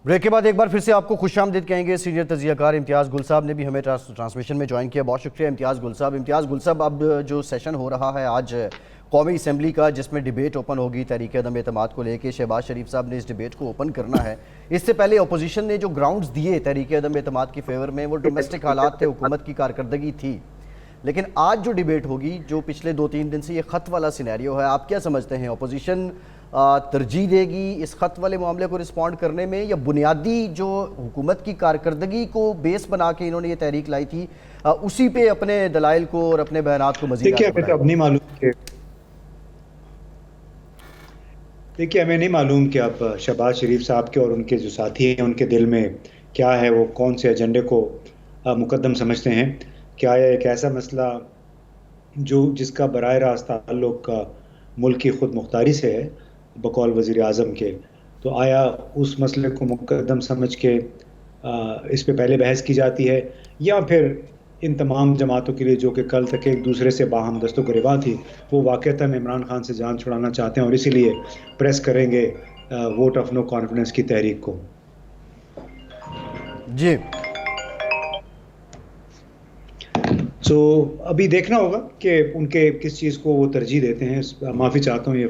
Break के बाद एक बार फिर से आपको खुशामदीद कहेंगे। सीनियर तजियाकार इम्तियाज़ गुल साहब ने भी हमें ट्रांसमिशन में ज्वाइन किया। बहुत शुक्रिया इम्तियाज़ गुल साहब। इम्तियाज़ गुल साहब, अब जो सेशन हो रहा है आज कौमी असम्बली का, जिसमें डिबेट ओपन होगी तहरीक अदम एतमाद को लेकर, शहबाज शरीफ साहब ने इस डिबेट को ओपन करना है। इससे पहले अपोजिशन ने जो ग्राउंड्स दिए तहरीक अदम एतमाद की फेवर में, वो डोमेस्टिक हालात थे, हुकूमत की कारकर्दगी थी। लेकिन आज जो डिबेट होगी, जो पिछले 2-3 दिन से ये ख़त वाला सिनेरियो है, आप क्या समझते हैं, अपोजिशन तरजीह देगी इस ख़त वाले मामले को रिस्पॉन्ड करने में, या बुनियादी जो हुकूमत की कारकर्दगी को बेस बना के इन्होंने ये तहरीक लाई थी, उसी पे अपने दलाइल को और अपने बयानात को मज़ीद देखिए, हमें नहीं मालूम कि अब शहबाज शरीफ साहब के और उनके जो साथी हैं उनके दिल में क्या है, वो कौन से एजेंडे को मुकद्दम समझते हैं। क्या यह एक ऐसा मसला जिसका बराह रास्त ताल्लुक मुल्क की खुद मुख्तारी से है बकौल वज़ीर आज़म के, तो आया उस मसले को मुकद्दम समझ के इस पे पहले बहस की जाती है, या फिर इन तमाम जमातों के लिए जो कि कल तक एक दूसरे से बाहम दस्तों गिरवा थी, वो वाक़तन इमरान खान से जान छुड़ाना चाहते हैं और इसीलिए प्रेस करेंगे वोट ऑफ नो कॉन्फिडेंस की तहरीक को। जी तो अभी देखना होगा कि उनके किस चीज़ को वो तरजीह देते हैं। माफ़ी चाहता हूँ, ये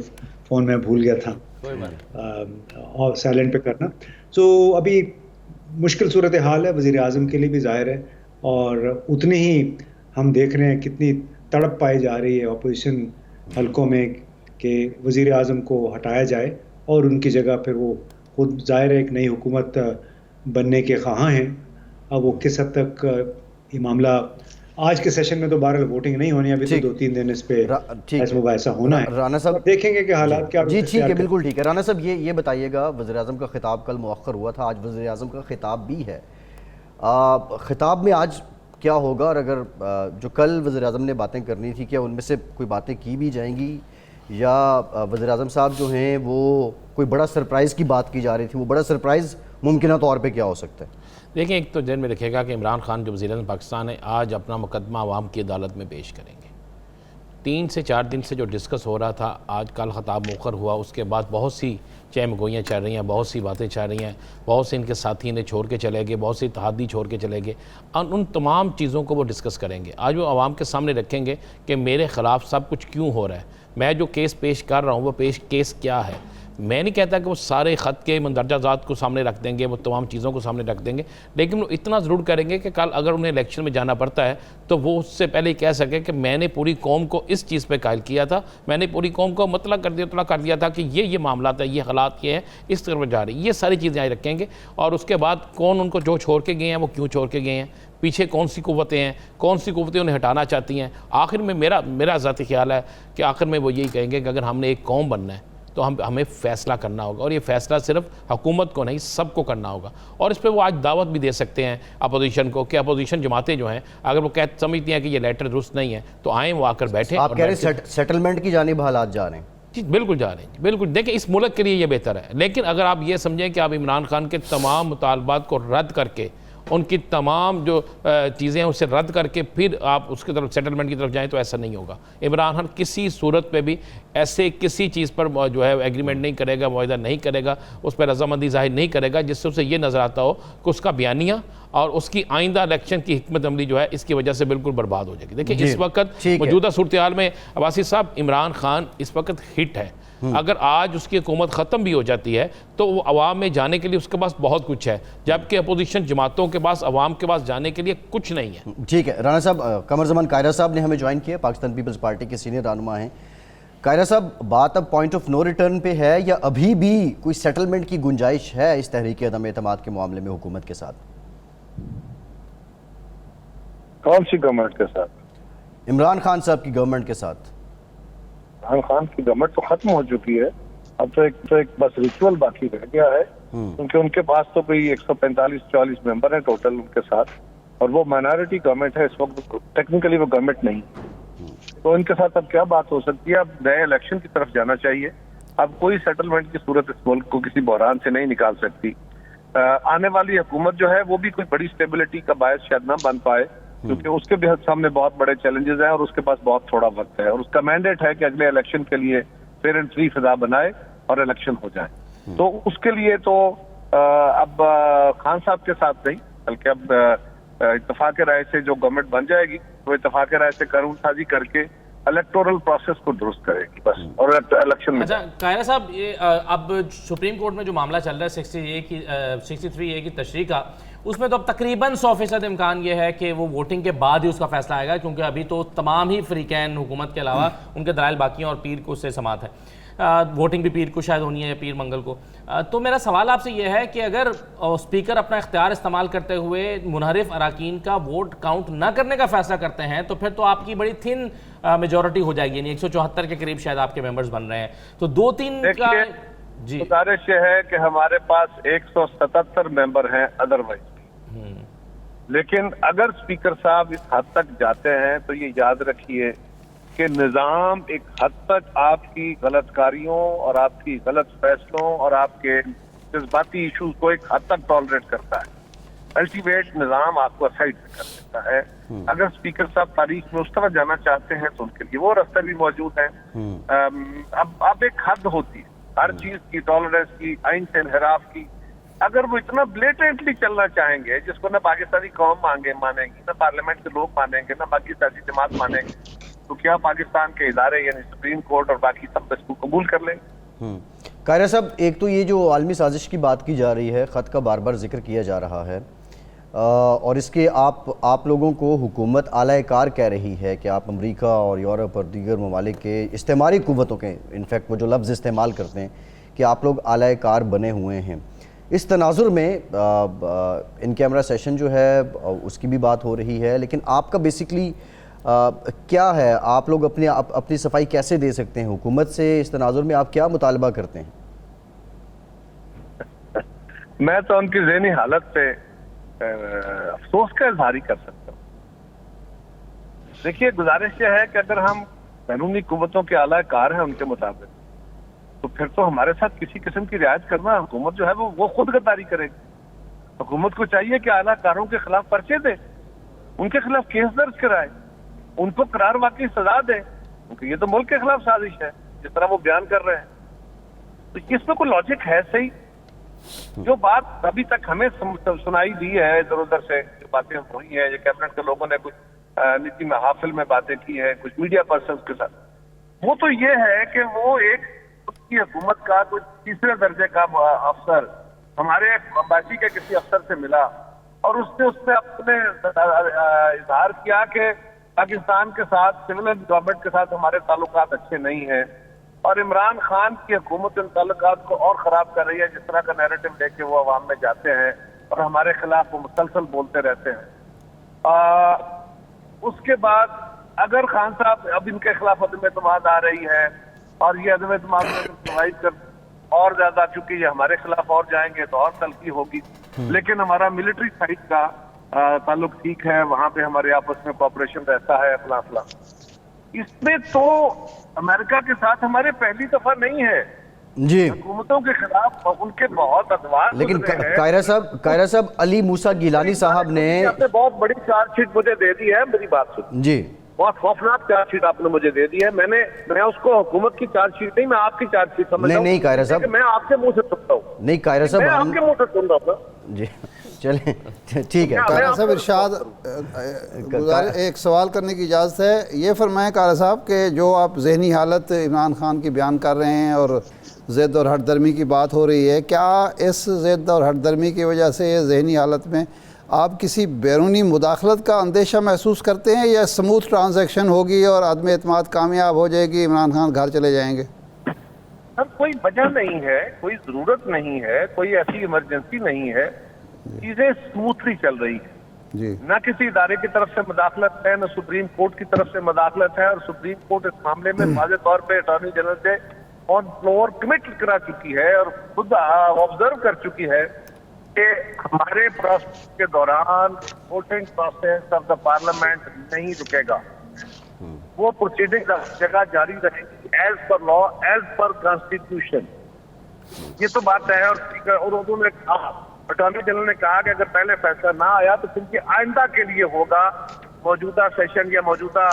फ़ोन में भूल गया था और साइलेंट पे करना। तो अभी मुश्किल सूरत हाल है वज़ीर आज़म के लिए भी ज़ाहिर है, और उतनी ही हम देख रहे हैं कितनी तड़प पाई जा रही है अपोजिशन हलकों में कि वज़ीर आज़म को हटाया जाए और उनकी जगह फिर वो खुद ज़ाहिर है एक नई हुकूमत बनने के ख़्वाह हैं। अब वो किस हद तक ये मामला, आज के सेशन में तो बहरहाल वोटिंग नहीं होनी, अभी तो 2-3 दिन इस पे ऐसा होना है। राना साहब देखेंगे कि हालात क्या। जी ठीक है, बिल्कुल ठीक है। राना साहब, ये बताइएगा, वज़ीर आज़म का खिताब कल मुअख्खर हुआ था, आज वज़ीर आज़म का खिताब भी है। खिताब में आज क्या होगा, और अगर जो कल वज़ीर आज़म ने बातें करनी थी, क्या उनमें से कोई बातें की भी जाएंगी, या वज़ीर आज़म साहब जो हैं वो कोई बड़ा सरप्राइज़ की बात की जा रही थी, वो बड़ा सरप्राइज़ मुमकिन तौर पे क्या हो सकता है? देखिए, एक तो ध्यान में रखिएगा कि इमरान खान जो वज़ीर-ए-आज़म पाकिस्तान है, आज अपना मुकदमा अवाम की अदालत में पेश करेंगे। 3 से 4 दिन से जो डिस्कस हो रहा था, आज कल ख़िताब मुकर हुआ, उसके बाद बहुत सी चहमगोइयाँ चल रही हैं, बहुत सी बातें चल रही हैं, बहुत से इनके साथी ने छोड़ के चले गए, बहुत से इत्तेहादी छोड़ के चले गए, और उन तमाम चीज़ों को वो डिस्कस करेंगे। आज वो आवाम के सामने रखेंगे कि मेरे ख़िलाफ़ सब कुछ क्यों हो रहा है, मैं जो केस पेश कर रहा हूँ वो केस क्या है। मैं नहीं कहता कि वो सारे ख़त के मंदरजा ज़ात को सामने रख देंगे, वो तमाम चीज़ों को सामने रख देंगे, लेकिन वो इतना ज़रूर करेंगे कि कल अगर उन्हें इलेक्शन में जाना पड़ता है तो वो उससे पहले कह सके कि मैंने पूरी कौम को इस चीज़ पे कायल किया था, मैंने पूरी कौम को इत्तला कर दिया था कि ये मामला है, ये हालात ये हैं, इस तरफ जा रही, ये सारी चीज़ें आज रखेंगे। और उसके बाद कौन उनको जो छोड़ के गए हैं वो क्यों छोड़ के गए हैं, पीछे कौन सी कुव्वतें हैं, कौन सी कुव्वतें उन्हें हटाना चाहती हैं। आखिर में मेरा ज़ाती ख्याल है कि आखिर में वो यही कहेंगे कि अगर हमने एक कौम बनना है तो हमें फ़ैसला करना होगा, और ये फ़ैसला सिर्फ हुकूमत को नहीं सबको करना होगा। और इस पर वो आज दावत भी दे सकते हैं अपोजिशन को कि अपोजिशन जमातें जो हैं, अगर वो समझती हैं कि ये लेटर दुरुस्त नहीं है तो आएँ, वो आकर बैठे। आप कह रहे हैं सेटलमेंट की जानिब हालात जा रहे हैं? जी बिल्कुल जा रहे हैं, बिल्कुल। देखिए, इस मुल्क के लिए ये बेहतर है, लेकिन अगर आप ये समझें कि आप इमरान खान के तमाम मुतालबात को रद्द करके, उनकी तमाम जो चीज़ें हैं उसे रद्द करके फिर आप उसकी तरफ सेटलमेंट की तरफ जाएं, तो ऐसा नहीं होगा। इमरान खान किसी सूरत पे भी ऐसे किसी चीज़ पर जो है एग्रीमेंट नहीं करेगा, मुआहदा नहीं करेगा, उस पर रजामंदी जाहिर नहीं करेगा जिससे उसे ये नज़र आता हो कि उसका बयानिया और उसकी आइंदा इलेक्शन की हिकमत अमली जो है इसकी वजह से बिल्कुल बर्बाद हो जाएगी। देखिए, इस वक्त मौजूदा सूरत हाल में अब्बासी साहब, इमरान खान इस वक्त हिट है। अगर आज उसकी हुकूमत ख़त्म भी हो जाती है तो वो अवाम में जाने के लिए उसके पास बहुत कुछ है, जबकि अपोजिशन जमातों के पास अवाम के पास जाने के लिए कुछ नहीं है। ठीक है राना साहब, कमर जमान कायरा साहब ने हमें ज्वाइन किया, पाकिस्तान पीपल्स पार्टी के सीनियर रहनुमा हैं। कायरा साहब, बात अब पॉइंट ऑफ नो रिटर्न पे है, या अभी भी कोई सेटलमेंट की गुंजाइश है इस तहरीक अदम एतमाद के मामले में हुकूमत के साथ? कौन सी गवर्नमेंट के साथ? इमरान खान साहब की गवर्नमेंट के साथ। इमरान खान की गवर्नमेंट तो खत्म हो चुकी है, अब तो एक बस रिचुअल बाकी रह गया है, क्योंकि उनके पास तो कोई 145-140 मेंबर हैं टोटल उनके साथ, और वो माइनॉरिटी गवर्नमेंट है इस वक्त, टेक्निकली वो गवर्नमेंट नहीं। तो इनके साथ अब क्या बात हो सकती है? अब नए इलेक्शन की तरफ जाना चाहिए। अब कोई सेटलमेंट की सूरत इस मुल्क को किसी बहरान से नहीं निकाल सकती। आने वाली हुकूमत जो है वो भी कोई बड़ी स्टेबिलिटी का बायस शायद ना बन पाए, क्योंकि उसके भी सामने बहुत बड़े चैलेंजेस हैं और उसके पास बहुत थोड़ा वक्त है, और उसका मैंडेट है कि अगले इलेक्शन के लिए फेयर एंड फ्री फिजा बनाए और इलेक्शन हो जाए। तो उसके लिए तो अब खान साहब के साथ नहीं, बल्कि अब इत्तेफाक राय से जो गवर्नमेंट बन जाएगी वो इत्तेफाक राय से कानून साजी करके इलेक्टोरल प्रोसेस को दुरुस्त करेगी बस, और इलेक्शन में। अच्छा कायरा साहब, ये अब सुप्रीम कोर्ट में जो मामला चल रहा है 63A की तशरीह का, उसमें तो अब तकरीबन 100% इम्कान ये है कि वो वोटिंग के बाद ही उसका फैसला आएगा, क्योंकि अभी तो तमाम ही फ्रीकैन हुकूमत के अलावा उनके दलाइल बाकी हैं और पीर को उससे समात है। वोटिंग भी पीर को शायद होनी है या पीर मंगल को। तो मेरा सवाल आपसे ये है कि अगर स्पीकर अपना इख्तियार इस्तेमाल करते हुए मुनहरिफ अराकीन का वोट काउंट न करने का फैसला करते हैं, तो फिर तो आपकी बड़ी थिन मेजॉरिटी हो जाएगी, यानी 174 के करीब शायद आपके मेंबर्स बन रहे हैं। तो 2-3 का जी गुजारिश ये है कि हमारे पास 177 मेंबर हैं अदरवाइज, लेकिन अगर स्पीकर साहब इस हद तक जाते हैं तो ये याद रखिए कि निजाम एक हद तक आपकी गलतकारियों और आपकी गलत फैसलों और आपके जज्बाती इशूज को एक हद तक टॉलरेट करता है। अल्टीमेट निजाम आपको असाइड कर देता है। अगर स्पीकर साहब तारीख में उस तरह जाना चाहते हैं तो उनके लिए वो रास्ते भी मौजूद हैं। अब एक हद होती है हर चीज की, टॉलरेंस की, आइन से इनहराफ की। अगर वो इतना ब्लेटेंटली चलना चाहेंगे जिसको ना पाकिस्तानी कौम मानेंगी, ना पार्लियामेंट के लोग मानेंगे, ना बाकी सियासी जमात मानेंगे, तो क्या पाकिस्तान के इदारे यानी सुप्रीम कोर्ट और बाकी सब इसको कबूल कर लेंगे? कायरा साहब, एक तो ये जो आलमी साजिश की बात की जा रही है, ख़त का बार बार जिक्र किया जा रहा है, और इसके आप लोगों को हुकूमत आला-ए-कार कह रही है कि आप अमेरिका और यूरोप और दीगर ममालिक के इस्तेमारी क़ुव्वतों के, इनफैक्ट वो जो लफ्ज़ इस्तेमाल करते हैं कि आप लोग आला-ए-कार बने हुए हैं। इस तनाजुर में इन कैमरा सेशन जो है उसकी भी बात हो रही है, लेकिन आपका बेसिकली क्या है, आप लोग अपनी सफाई कैसे दे सकते हैं हुकूमत से? इस तनाजुर में आप क्या मुतालबा करते हैं? मैं तो उनकी ज़हनी हालत पे अफसोस का इजहार ही कर सकता हूँ। देखिए, गुजारिश यह है कि अगर हम कानूनी कुव्वतों के आला कार हैं उनके मुताबिक, तो फिर तो हमारे साथ किसी किस्म की रियायत करना, हुकूमत जो है वो खुद गद्दारी करेगी। हुकूमत को चाहिए कि आला कारों के खिलाफ पर्चे दे, उनके खिलाफ केस दर्ज कराए, उनको करार वाकई सजा दे, क्योंकि ये तो मुल्क के खिलाफ साजिश है जिस तरह वो बयान कर रहे हैं। तो इसमें कोई लॉजिक है सही? जो बात अभी तक हमें सुनाई दी है इधर उधर से, जो बातें हुई है, ये कैबिनेट के लोगों ने कुछ नीति महाफिल में बातें की है कुछ मीडिया पर्सन के साथ, वो तो ये है कि वो एक उसकी हुकूमत का कुछ तीसरे दर्जे का अफसर हमारे अम्बासी के किसी अफसर से मिला और उसने अपने इजहार किया कि पाकिस्तान के साथ, सिविलियन गवर्नमेंट के साथ हमारे ताल्लुकात अच्छे नहीं हैं और इमरान खान की हुकूमत इन ताल्लुकात को और खराब कर रही है, जिस तरह का नैरेटिव लेके वो अवाम में जाते हैं और हमारे खिलाफ वो मुसलसल बोलते रहते हैं। उसके बाद अगर खान साहब अब इनके खिलाफ अदम एतमाद आ रही है और ये अदम एतमाद प्रोवाइड कर और ज्यादा, चूंकि ये हमारे खिलाफ और जाएंगे तो और तलखी होगी, लेकिन हमारा मिलिट्री साइड का ताल्लुक ठीक है, वहां पे हमारे आपस में कॉपरेशन रहता है फला फला। इसमें तो अमेरिका के साथ हमारे पहली दफा नहीं है जी, हुकूमतों के खिलाफ उनके बहुत अदवार। लेकिन कायरा साहब अली मूसा गिलानी साहब ने बहुत बड़ी चार्जशीट मुझे दे दी है, मेरी बात सुन जी, बहुत खौफनाक चार्जशीट आपने मुझे दे दी है। मैं उसको हुकूमत की चार्जशीट नहीं, मैं आपकी चार्जशीट समझ रहा हूं। नहीं कायरा साहब, मैं आपके मुंह से सुनता हूँ। नहीं कायरा साहब, मैं आपके मुंह से सुन रहा हूँ जी, चलें ठीक है। कारा साहब इरशाद एक सवाल करने की इजाज़त है। ये फरमाएं कारा साहब कि जो आप जहनी हालत इमरान खान की बयान कर रहे हैं और ज़िद और हटदर्मी की बात हो रही है, क्या इस ज़िद और हटदर्मी की वजह से जहनी हालत में आप किसी बैरूनी मुदाखलत का अंदेशा महसूस करते हैं या स्मूथ ट्रांजैक्शन होगी और आदमी एतमाद कामयाब हो जाएगी, इमरान खान घर चले जाएंगे? सर, कोई वजह नहीं है, कोई ज़रूरत नहीं है, कोई ऐसी इमरजेंसी नहीं है, चीजें स्मूथली चल रही है जी। ना किसी इदारे की तरफ से मदाखलत है, ना सुप्रीम कोर्ट की तरफ से मदाखलत है, और सुप्रीम कोर्ट इस मामले में वाज़े तौर पे अटॉर्नी जनरल से ऑन फ्लोर कमिट करा चुकी है और खुद ऑब्जर्व कर चुकी है कि हमारे प्रोसेस के दौरान voting process of the parliament नहीं रुकेगा, वो प्रोसीडिंग जगह जारी रहेगी as per law, as per constitution. ये तो बात है। और उन्होंने कहा, अटॉर्नी जनरल ने कहा कि अगर पहले फैसला ना आया तो फिर आइंदा के लिए होगा, मौजूदा सेशन या मौजूदा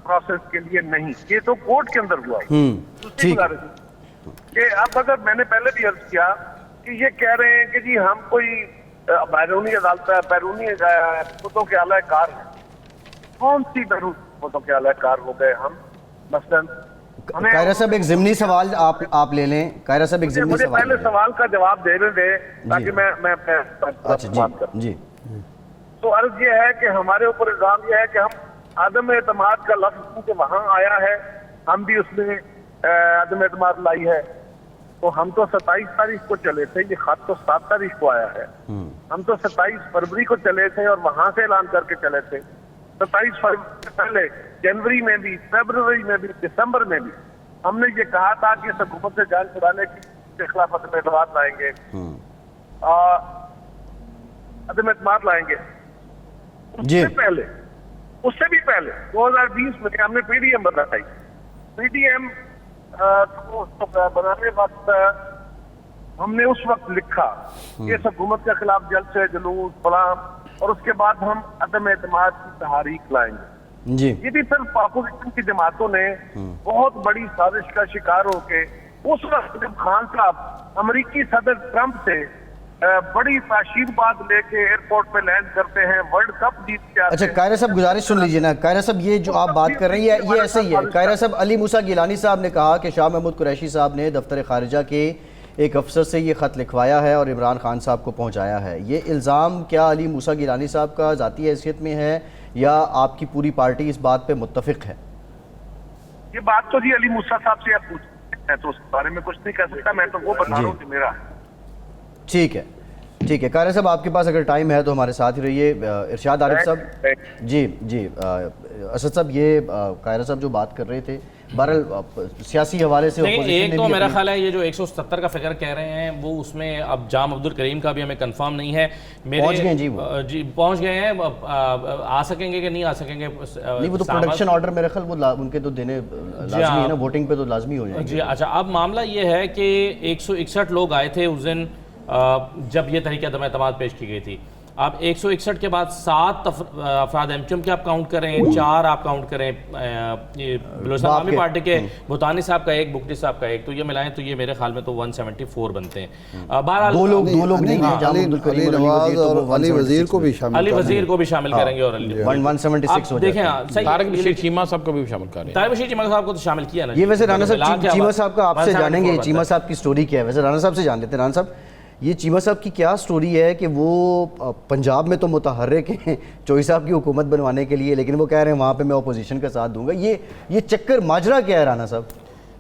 प्रोसेस के लिए नहीं। ये तो कोर्ट के अंदर हुआ है। ठीक। कि अब अगर मैंने पहले भी अर्ज किया कि ये कह रहे हैं कि जी हम कोई बैरूनी अदालत है, बैरूनी हुकूमतों के आला कार हैं। कौन सी बैरूनी हुकूमतों के आला कार हो गए हम? मसलन कायरा साहब एक ज़िमनी सवाल आप ले लें। कायरा साहब एक ज़िमनी मुझे सवाल पहले सवाल का जवाब देने दे ताकि जी। मैं अच्छा बात करूं। जी तो अर्ज ये है कि हमारे ऊपर इल्जाम ये है कि हम आदम एतमाद का लफ्ज क्योंकि वहां आया है, हम भी उसमें आदम एतमाद लाई है। तो हम तो 27 तारीख को चले थे, ये खत तो 7 तारीख को आया है। हम तो 27 फरवरी को चले थे और वहां से ऐलान करके चले थे। 27 फरवरी से पहले जनवरी में भी, फरवरी में भी, दिसंबर में भी हमने ये कहा था कि इस हुकूमत से जान छुड़ाने के खिलाफ अदम एतमाद लाएंगे, अदम एतमाद लाएंगे। उससे भी पहले 2020 में हमने पीडीएम बनाई। पीडीएम को बनाने वक्त हमने उस वक्त लिखा कि इस हुकूमत के खिलाफ जल्द से जुलूस फलाम, और उसके बाद हम अदम एतमाद की तहरीक लाएंगे जी। ये भी सिर्फ अपोजिशन की जमातों ने बहुत बड़ी साजिश का शिकार होके उस वक्त जब खान साहब अमेरिकी सदर ट्रंप से बड़ी आशीर्वाद लेके एयरपोर्ट पे लैंड करते हैं, वर्ल्ड कप जीत के आते अच्छा हैं। कायरा साहब गुजारिश सुन लीजिए ना। कायरा साहब ये जो आप बात कर रही है ये ऐसे ही है। कायरा साहब अली मूसा गिलानी साहब ने कहा कि शाह महमूद कुरैशी साहब ने दफ्तर खारिजा के एक अफसर से ये ख़त लिखवाया है और इमरान खान साहब को पहुंचाया है। ये इल्ज़ाम क्या अली मूसा गिलानी साहब का ज़ाती हैसियत में है या आपकी पूरी पार्टी इस बात पे मुत्तफिक है? ये बात तो जी अली मूसा साहब से आप पूछते हैं तो उस बारे में कुछ नहीं कह सकता, मैं तो वो बता रहा हूँ कि मेरा। ठीक है ठीक है। कायरा साहब आपके पास अगर टाइम है तो हमारे साथ ही रहिए। इरशाद आरिफ साहब जी जी। असद साहब ये कायरा साहब जो बात कर रहे थे बहरहाल सियासी हवाले से एक तो मेरा ख्याल है ये जो 170 का फिगर कह रहे हैं वो उसमें अब जाम अब्दुल करीम का भी हमें कंफर्म नहीं है। पहुंच गए जी वो? जी पहुंच गए हैं। आ सकेंगे कि नहीं आ सकेंगे नहीं, वो तो प्रोडक्शन ऑर्डर मेरे ख्याल वो उनके तो देने लाजमी है ना, वोटिंग पे तो लाजमी हो जाएंगे जी। अच्छा अब मामला ये है कि 161 लोग आए थे उस दिन जब ये तहरीक अदम एतमाद पेश की गई थी। अब 161 के बाद 7 अफराद एमक्यूएम के आप काउंट करें, 4 आप काउंट करें ये बलूचिस्तान आवामी पार्टी के भूटानी साहब का एक, बुकटी साहब का एक, तो ये मिलाएं तो ये मेरे ख्याल में तो 174 बनते हैं। बहरहाल दो लोग नहीं हैं, अली नवाज और अली वजीर को भी शामिल, अली वजीर को भी शामिल करेंगे और 176 हो देखें जाता है। तारिक बशीर चीमा साहब को भी शामिल करें। तारिक बशीर चीमा साहब को तो शामिल किया ना। ये वैसे राना साहब चीमा साहब का आपसे जानेंगे, चीमा साहब की स्टोरी क्या है। वैसे राना साहब से जान लेते हैं। राना साहब ये चीमा साहब की क्या स्टोरी है कि वो पंजाब में तो मुतहर्रिक हैं चोई साहब की हुकूमत बनवाने के लिए, लेकिन वो कह रहे हैं वहाँ पे मैं अपोजिशन का साथ दूंगा। ये चक्कर माजरा क्या है राना साहब?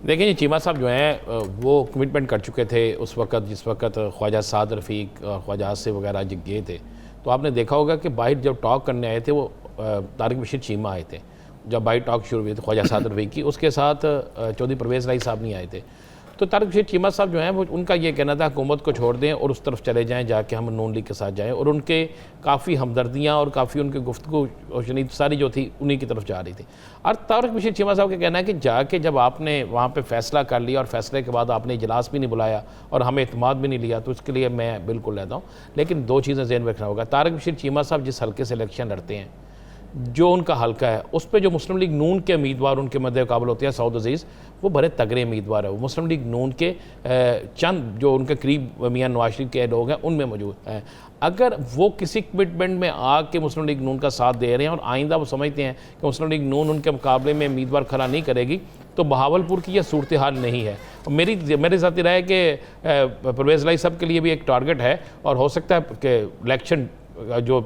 देखिए ये चीमा साहब जो हैं वो कमिटमेंट कर चुके थे उस वक्त जिस वक्त ख्वाजा साद रफ़ीक और ख्वाजा आसिफ वगैरह जब गए थे। तो आपने देखा होगा कि बाहर जब टॉक करने आए थे वो तारिक बशीर चीमा आए थे। जब बाहर टॉक शुरू हुई थी ख्वाजा साद रफ़ीक की, उसके साथ चौधरी परवेज़ राही साहब नहीं आए थे। तो तारिक बशीर चीमा साहब जो हैं वो उनका ये कहना था हुकूमत को छोड़ दें और उस तरफ चले जाएं, जाके हम नून लीग के साथ जाएं, और उनके काफ़ी हमदर्दियाँ और काफ़ी उनकी गुफ्तगू और शनीद सारी जो थी उन्हीं की तरफ जा रही थी। और तारिक बशीर चीमा साहब का कहना है कि जाके जब आपने वहाँ पे फ़ैसला कर लिया और फैसले के बाद आपने इजलास भी नहीं बुलाया और हमें इत्मीनान भी नहीं लिया, तो उसके लिए मैं बिल्कुल रहता हूँ। लेकिन 2 चीज़ें ज़हन में रखना होगा। तारिक बशीर चीमा साहब जिस हल्के से इलेक्शन लड़ते हैं, जो उनका हल्का है उस पर जो मुस्लिम लीग नून के उम्मीदवार उनके मद्देमुकाबल होते हैं सऊद अजीज़, वो बड़े तगड़े उम्मीदवार है। वो मुस्लिम लीग नून के चंद जो उनके करीब मियां नवाज शरीफ के लोग हैं उनमें मौजूद हैं। अगर वो किसी कमिटमेंट में आके मुस्लिम लीग नून का साथ दे रहे हैं और आइंदा वो समझते हैं कि मुस्लिम लीग नून उनके मुकाबले में उम्मीदवार खड़ा नहीं करेगी, तो बहावलपुर की यह सूरत हाल नहीं है। मेरे साथ राय है कि परवेज़ राही साहब के लिए भी एक टारगेट है और हो सकता है कि इलेक्शन जो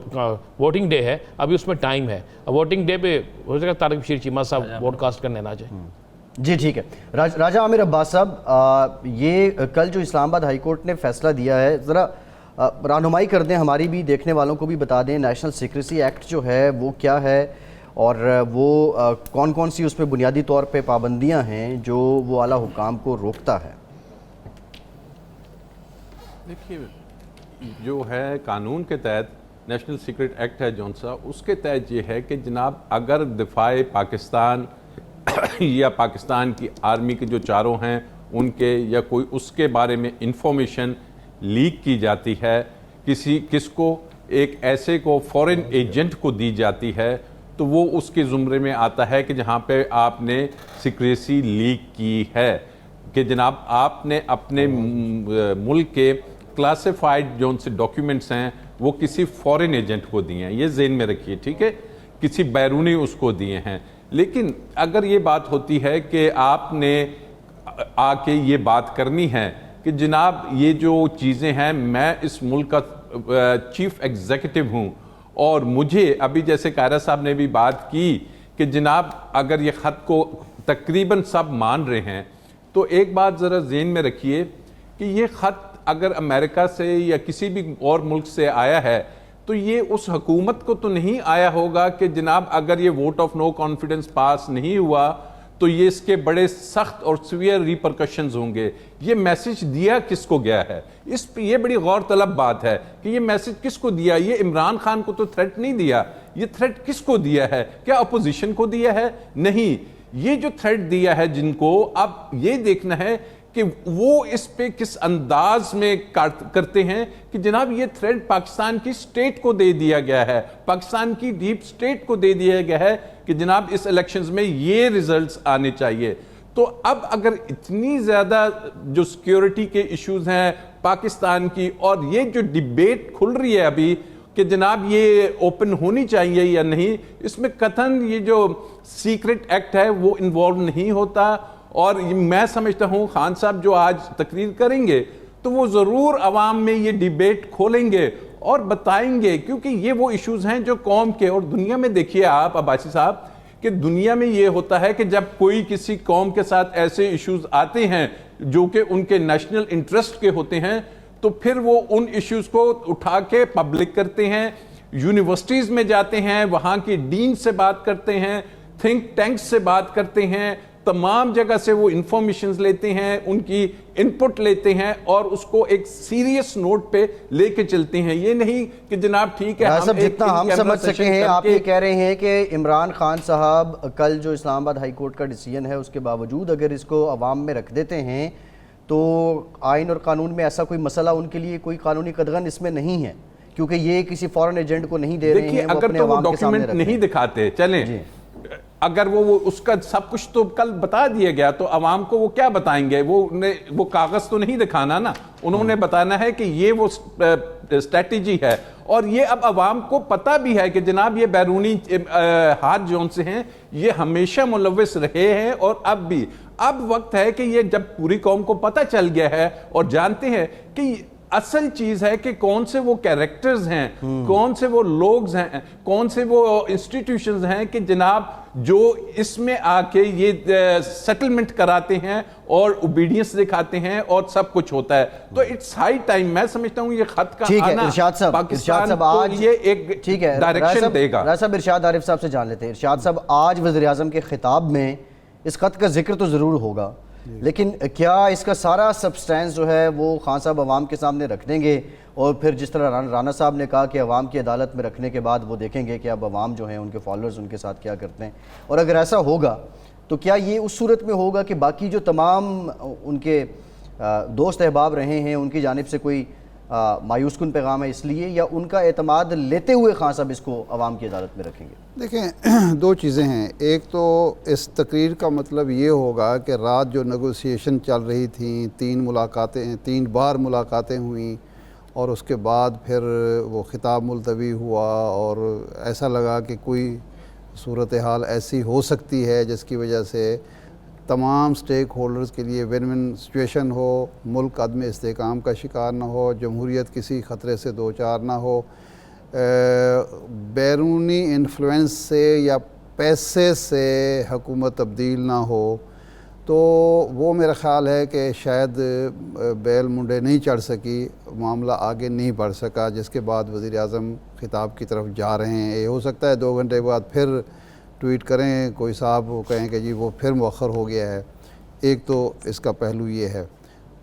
वोटिंग डे है अभी उसमें टाइम है, वोटिंग डे पे हो सकेगा तारिक बशीर चीमा साहब वोटकास्ट करने ना जाए। जी ठीक है। राजा आमिर अब्बास साहब, ये कल जो इस्लामाबाद हाई कोर्ट ने फैसला दिया है, ज़रा रहनुमाई कर दें, हमारी भी देखने वालों को भी बता दें। नेशनल सीक्रेसी एक्ट जो है वो क्या है और वो कौन कौन सी उस पर बुनियादी तौर पे पाबंदियां हैं जो वो आला हुकाम को रोकता है? देखिए जो है कानून के तहत नेशनल सीक्रेट एक्ट है जौन सा, उसके तहत ये है कि जनाब अगर दिफाए पाकिस्तान या पाकिस्तान की आर्मी के जो चारों हैं उनके या कोई उसके बारे में इंफॉर्मेशन लीक की जाती है, किसको एक ऐसे को फॉरेन एजेंट को दी जाती है, तो वो उसके ज़ुमरे में आता है कि जहाँ पे आपने सीक्रेसी लीक की है, कि जनाब आपने अपने मुल्क के क्लासिफाइड जो उनसे डॉक्यूमेंट्स हैं वो किसी फॉरेन एजेंट को दिए हैं, ये जेन में रखिए, ठीक है, किसी बैरूनी उसको दिए हैं। लेकिन अगर ये बात होती है कि आपने आके ये बात करनी है कि जनाब ये जो चीज़ें हैं, मैं इस मुल्क का चीफ एग्जीक्यूटिव हूँ और मुझे अभी जैसे कायरा साहब ने भी बात की कि जनाब अगर ये ख़त को तकरीबन सब मान रहे हैं, तो एक बात ज़रा ज़हन में रखिए कि ये ख़त अगर अमेरिका से या किसी भी और मुल्क से आया है तो ये उस हुकूमत को तो नहीं आया होगा कि जनाब अगर ये वोट ऑफ नो कॉन्फिडेंस पास नहीं हुआ तो ये इसके बड़े सख्त और सीवियर रिपरकशंस होंगे। ये मैसेज दिया किसको गया है, इस पे ये बड़ी गौर तलब बात है कि ये मैसेज किसको दिया। ये इमरान खान को तो थ्रेट नहीं दिया, ये थ्रेट किसको दिया है? क्या अपोजिशन को दिया है? नहीं, ये जो थ्रेट दिया है जिनको, अब ये देखना है कि वो इस पे किस अंदाज में करते हैं कि जनाब ये थ्रेट पाकिस्तान की स्टेट को दे दिया गया है, पाकिस्तान की डीप स्टेट को दे दिया गया है कि जनाब इस इलेक्शंस में ये रिजल्ट्स आने चाहिए। तो अब अगर इतनी ज्यादा जो सिक्योरिटी के इश्यूज हैं पाकिस्तान की, और ये जो डिबेट खुल रही है अभी कि जनाब ये ओपन होनी चाहिए या नहीं, इसमें कथन ये जो सीक्रेट एक्ट है वो इन्वॉल्व नहीं होता। और मैं समझता हूं खान साहब जो आज तकरीर करेंगे तो वो जरूर अवाम में ये डिबेट खोलेंगे और बताएंगे, क्योंकि ये वो इश्यूज हैं जो कौम के और दुनिया में, देखिए आप अब्बासी साहब, कि दुनिया में ये होता है कि जब कोई किसी कौम के साथ ऐसे इश्यूज आते हैं जो कि उनके नेशनल इंटरेस्ट के होते हैं, तो फिर वो उन इश्यूज को उठा के पब्लिक करते हैं, यूनिवर्सिटीज में जाते हैं, वहां की डीन से बात करते हैं, थिंक टैंक्स से बात करते हैं, तमाम जगह से वो इंफॉर्मेशंस लेते हैं, उनकी इनपुट लेते हैं और उसको एक सीरियस नोट पे लेके चलते हैं। ये नहीं कि जनाब ठीक है हम जितना हम समझ सके हैं, आप ये कह रहे हैं कि इमरान खान साहब कल जो इस्लामाबाद हाई कोर्ट का डिसीजन है उसके बावजूद अगर इसको अवाम में रख देते हैं तो आइन और कानून में ऐसा कोई मसला उनके लिए कोई कानूनी कदगन इसमें नहीं है, क्योंकि ये किसी फॉरेन एजेंट को नहीं दे रहे हैं। अगर तो वो डॉक्यूमेंट नहीं दिखाते, चलें अगर वो उसका सब कुछ तो कल बता दिया गया तो अवाम को वो क्या बताएंगे? वो कागज तो नहीं दिखाना ना, उन्होंने बताना है कि ये वो स्ट्रेटेजी है। और ये अब अवाम को पता भी है कि जनाब ये बैरूनी हाथ जौन से हैं ये हमेशा मुलव्विस रहे हैं और अब भी। अब वक्त है कि ये जब पूरी कौम को पता चल गया है और जानते हैं कि असल चीज है कि कौन से वो कैरेक्टर्स हैं, कौन से वो लोग हैं, कौन से वो इंस्टीट्यूशंस हैं कि जनाब जो इसमें आके ये सेटलमेंट कराते हैं और ओबीडियंस दिखाते हैं और सब कुछ होता है। तो इट्स हाई टाइम, मैं समझता हूँ ये खत का आना पाकिस्तान को आज ये एक ठीक है डायरेक्शन देगा। राय साहब, इरशाद आरिफ साहब से जान लेते हैं। इरशाद साहब, आज वज़ीर-ए-आज़म के खिताब में इस खत का जिक्र तो ज़रूर होगा, लेकिन क्या इसका सारा सब्सटेंस जो है वो खान साहब अवाम के सामने रख देंगे और फिर जिस तरह राना साहब ने कहा कि अवाम की अदालत में रखने के बाद वो देखेंगे कि अब अवाम जो है उनके फॉलोअर्स उनके साथ क्या करते हैं? और अगर ऐसा होगा तो क्या ये उस सूरत में होगा कि बाकी जो तमाम उनके दोस्त अहबाब रहे हैं उनकी जानिब से कोई मायूस कुन पैगाम है इसलिए, या उनका एतमाद लेते हुए खान साहब इसको अवाम की अदालत में रखेंगे? देखें, दो चीज़ें हैं। एक तो इस तकरीर का मतलब ये होगा कि रात जो नेगोशिएशन चल रही थी, 3 बार मुलाकातें हुई और उसके बाद फिर वो खिताब मुलतवी हुआ और ऐसा लगा कि कोई सूरत हाल ऐसी हो सकती है जिसकी वजह से तमाम स्टेक होल्डर्स के लिए विन विन सिचुएशन हो, मुल्क अदम इस्तेहकाम का शिकार ना हो, जमहूरियत किसी ख़तरे से दो चार ना हो, बैरूनी इन्फ्लुएंस से या पैसे से हुकूमत तब्दील ना हो, तो वो मेरा ख़्याल है कि शायद बैल मुंडे नहीं चढ़ सकी, मामला आगे नहीं बढ़ सका, जिसके बाद वज़ीर-ए-आज़म खिताब की तरफ जा रहे हैं। ये हो सकता है 2 घंटे बाद फिर ट्वीट करें कोई साहब, वो कहें कि जी वो फिर मौखर हो गया है। एक तो इसका पहलू ये है।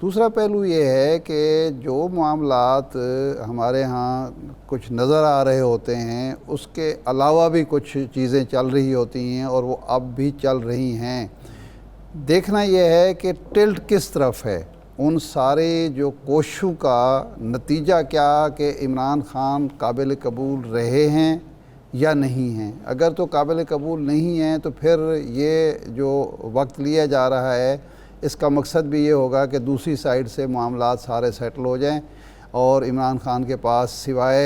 दूसरा पहलू ये है कि जो मामलात हमारे यहाँ कुछ नज़र आ रहे होते हैं उसके अलावा भी कुछ चीज़ें चल रही होती हैं और वो अब भी चल रही हैं। देखना यह है कि टिल्ट किस तरफ है, उन सारे जो कोशिशों का नतीजा क्या कि इमरान खान काबिल कबूल रहे हैं या नहीं हैं। अगर तो काबिल कबूल नहीं हैं तो फिर ये जो वक्त लिया जा रहा है इसका मकसद भी ये होगा कि दूसरी साइड से मामलात सारे सेटल हो जाएं। और इमरान खान के पास सिवाय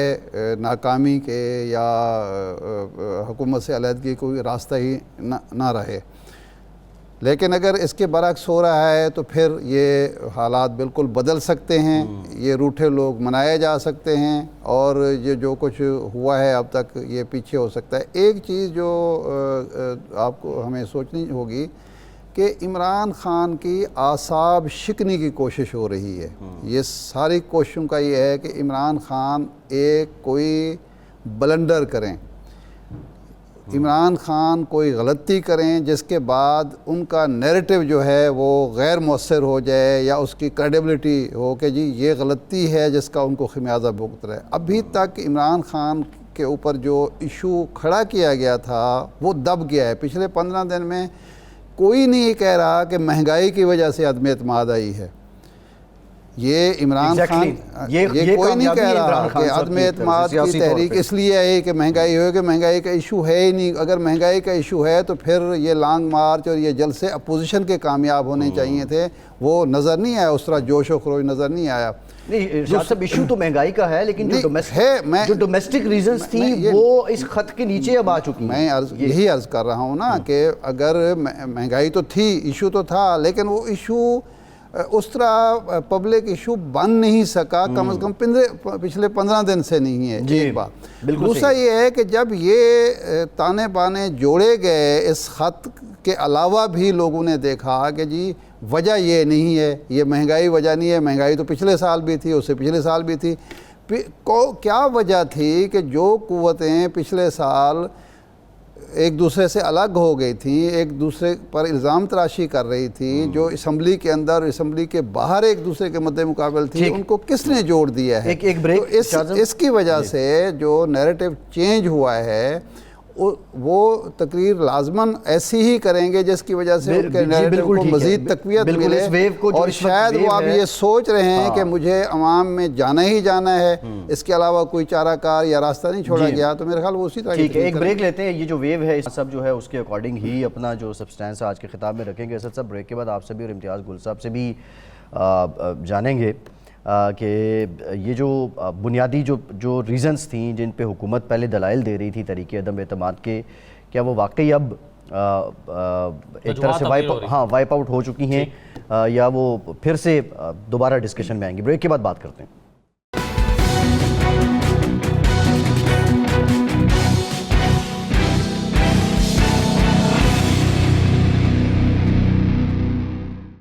नाकामी के या हुकूमत से अलहदगी कोई रास्ता ही ना रहे। लेकिन अगर इसके बरक्स हो रहा है तो फिर ये हालात बिल्कुल बदल सकते हैं, ये रूठे लोग मनाए जा सकते हैं और ये जो कुछ हुआ है अब तक ये पीछे हो सकता है। एक चीज़ जो आपको हमें सोचनी होगी कि इमरान खान की आसाब शिकनी की कोशिश हो रही है। ये सारी कोशिशों का ये है कि इमरान खान एक कोई ब्लंडर करें, इमरान खान कोई गलती करें जिसके बाद उनका नैरेटिव जो है वो गैर मौसर हो जाए या उसकी क्रेडिबिलिटी हो कि जी ये गलती है जिसका उनको खमियाजा भुगतना है। अभी तक इमरान खान के ऊपर जो इशू खड़ा किया गया था वो दब गया है। पिछले 15 दिन में कोई नहीं कह रहा कि महंगाई की वजह से अदम एतमाद आई है। ये इमरान खान ये कोई नहीं कह रहा कि अदम एतमाद की तहरीक इसलिए है कि महंगाई हो, कि महंगाई का इशू है ही नहीं। अगर महंगाई का इशू है तो फिर ये लॉन्ग मार्च और ये जलसे अपोजिशन के कामयाब होने चाहिए थे, वो नज़र नहीं आया, उस तरह जोश व खरोश नज़र नहीं आया। नहीं सब इशू तो महंगाई का है, लेकिन जो डोमेस्टिक रीजंस थी वो इस खत के नीचे अब आ चुकी। मैं यही अर्ज कर रहा हूँ ना कि अगर महंगाई तो थी, इशू तो था, लेकिन वो इशू उस तरह पब्लिक इशू बन नहीं सका, कम से कम पिछले 15 दिन से नहीं है। एक बात। दूसरा ये है कि जब ये ताने बाने जोड़े गए, इस खत के अलावा भी लोगों ने देखा कि जी वजह ये नहीं है, ये महंगाई वजह नहीं है, महंगाई तो पिछले साल भी थी, उससे पिछले साल भी थी। क्या वजह थी कि जो कुव्वतें पिछले साल एक दूसरे से अलग हो गई थी, एक दूसरे पर इल्ज़ाम तराशी कर रही थी, जो असम्बली के अंदर असम्बली के बाहर एक दूसरे के मद्दे मुकाबल थी, उनको किसने जोड़ दिया है? एक ब्रेक। तो इसकी वजह से जो नैरेटिव चेंज हुआ है वो तकरीर लाजमन ऐसी ही करेंगे जिसकी वजह से उनके नैरेटिव को मज़ीद तक़वियत मिले। और शायद वो अब ये सोच रहे हैं कि मुझे अवाम में जाना ही जाना है, इसके अलावा कोई चाराकार या रास्ता नहीं छोड़ा गया। तो मेरे ख्याल वो उसी तरह। ठीक है, एक ब्रेक लेते हैं। ये जो वेव है सब जो है उसके अकॉर्डिंग ही अपना जो सब्सटेंस आज के खिताब में रखेंगे। असद साहब, ब्रेक के बाद आपसे भी और इम्तियाज़ गुल साहब से भी जानेंगे कि ये जो बुनियादी जो रीज़न्स थी जिन पे हुकूमत पहले दलाइल दे रही थी तरीके अदम एतमाद के, क्या वो वाकई अब एक तरह से वाइप आउट हो चुकी हैं या वो फिर से दोबारा डिस्कशन में आएंगी? ब्रेक के बाद बात करते हैं।